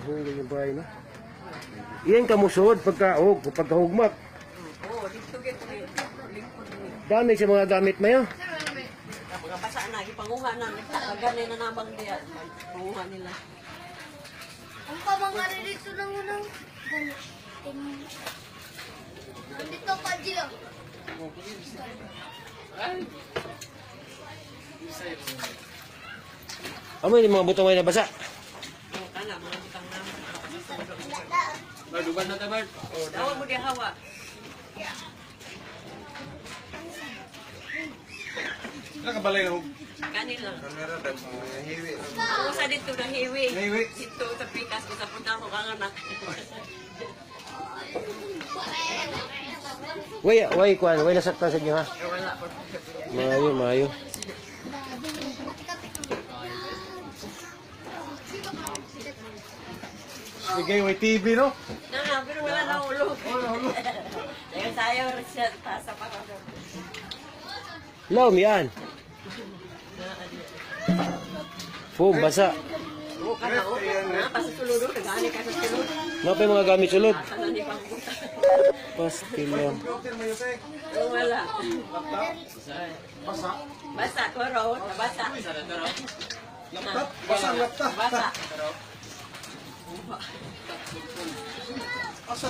Yung bahay na. Iyan kamusod pagkahugmak. Oo, dito gito lingkod ni. Dami sa mga gamit mayo. Mga basa na, ipanguha na, nagtakagan na namang diya. Panguha nila. Ang kamang dito lang unang ganit. Nandito pa Gio. Amoy ni mga butong ay nabasa. Oo, kana, mga butang naman. Duban na tabar. Dawa mo di hawa. Nakabalay na. Kanila. Kamera dan hiwi. Ako sa dito na hiwi. Hiwi. Dito sa pikas, kita punta ko kang anak. Way nasaktan sa inyo ha. Wala po. Mayo. Sige, may TV no? Pero wala na ulo. Dahil tayo, siya, tasa pa ka. Lom yan. Boom, basa. Oo, kana, oo. Pasutulog, nagani ka sa tulog. Ano pa yung mga gamit sulod? Sana ni pangbuta. Pastil yan. Oo, wala. Basa. Basa, koro, basa. Laptop. Basa, laptop. Basa. Basa.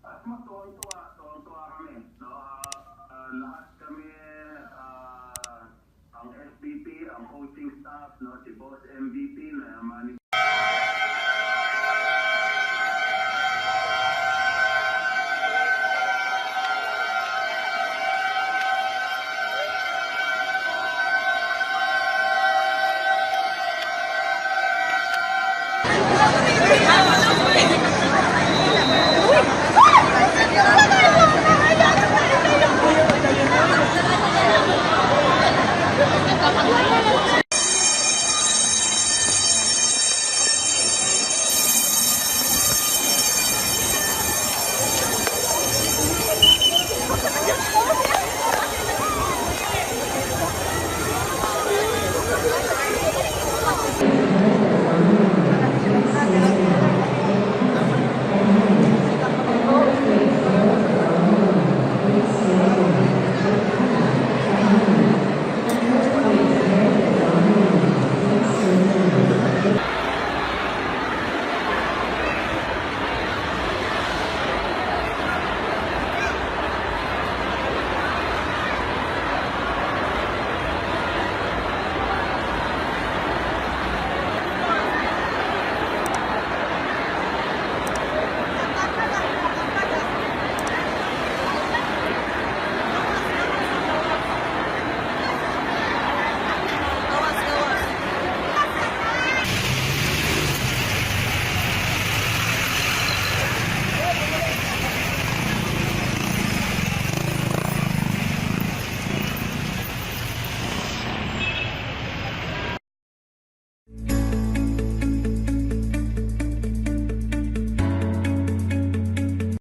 At tuwang-tuwa kami. No? Lahat kami, ang SBP, ang coaching staff, no? Si Boss MVP na Thank you.